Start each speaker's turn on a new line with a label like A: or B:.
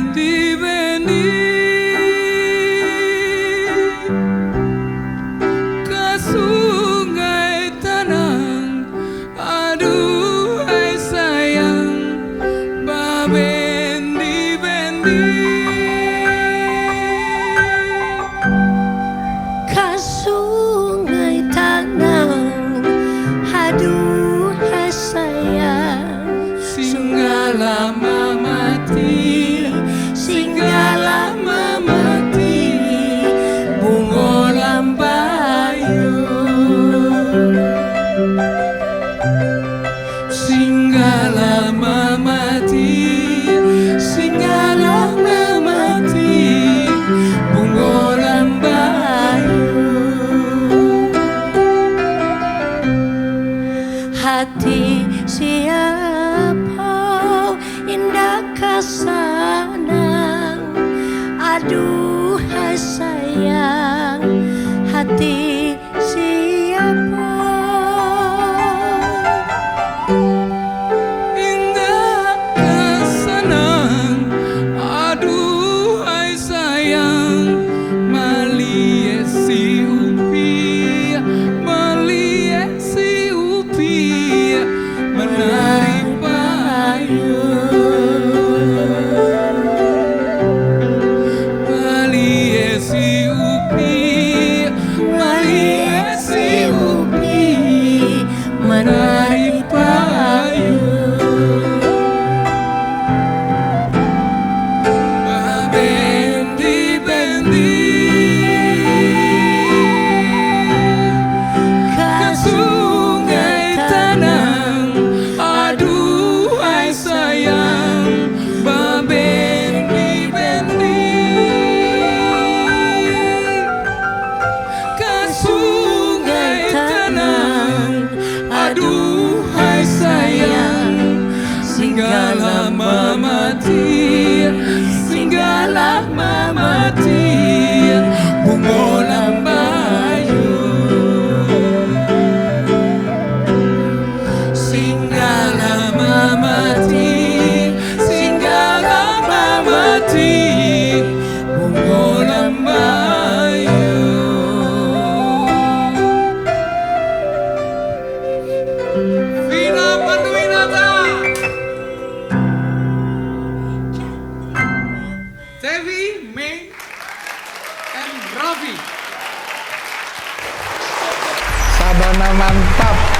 A: Bebendi-bendi ke sungai tenang, aduhai sayang. Bebendi-bendi
B: ke sungai tenang, aduhai sayang.
A: singgah lama mati, singgah lama mati, bungo lambayu. Singgah lama mati, singgah lama mati, bungo lambayu.
B: Hati siapa indah kesenang, aduhai sayang. Hati siapa
A: Indah kesenang, aduhai sayang. Maliesi upi, maliesi upi, menari payung. Maliesi upi, maliesi upi, menari payung. Bebendi-bendi
B: ke
A: ke sungai tenang, aduhai sayang. Bebendi-bendi ke sungai tenang, aduhai sayang. Singgah lama mati, singgah lama mati, bungo lambayu. Singgah lama mati, singgah lama mati, bungo lambayu. Vina Panduwinata, Devi, May, and Ravi.
C: Sabana mantap.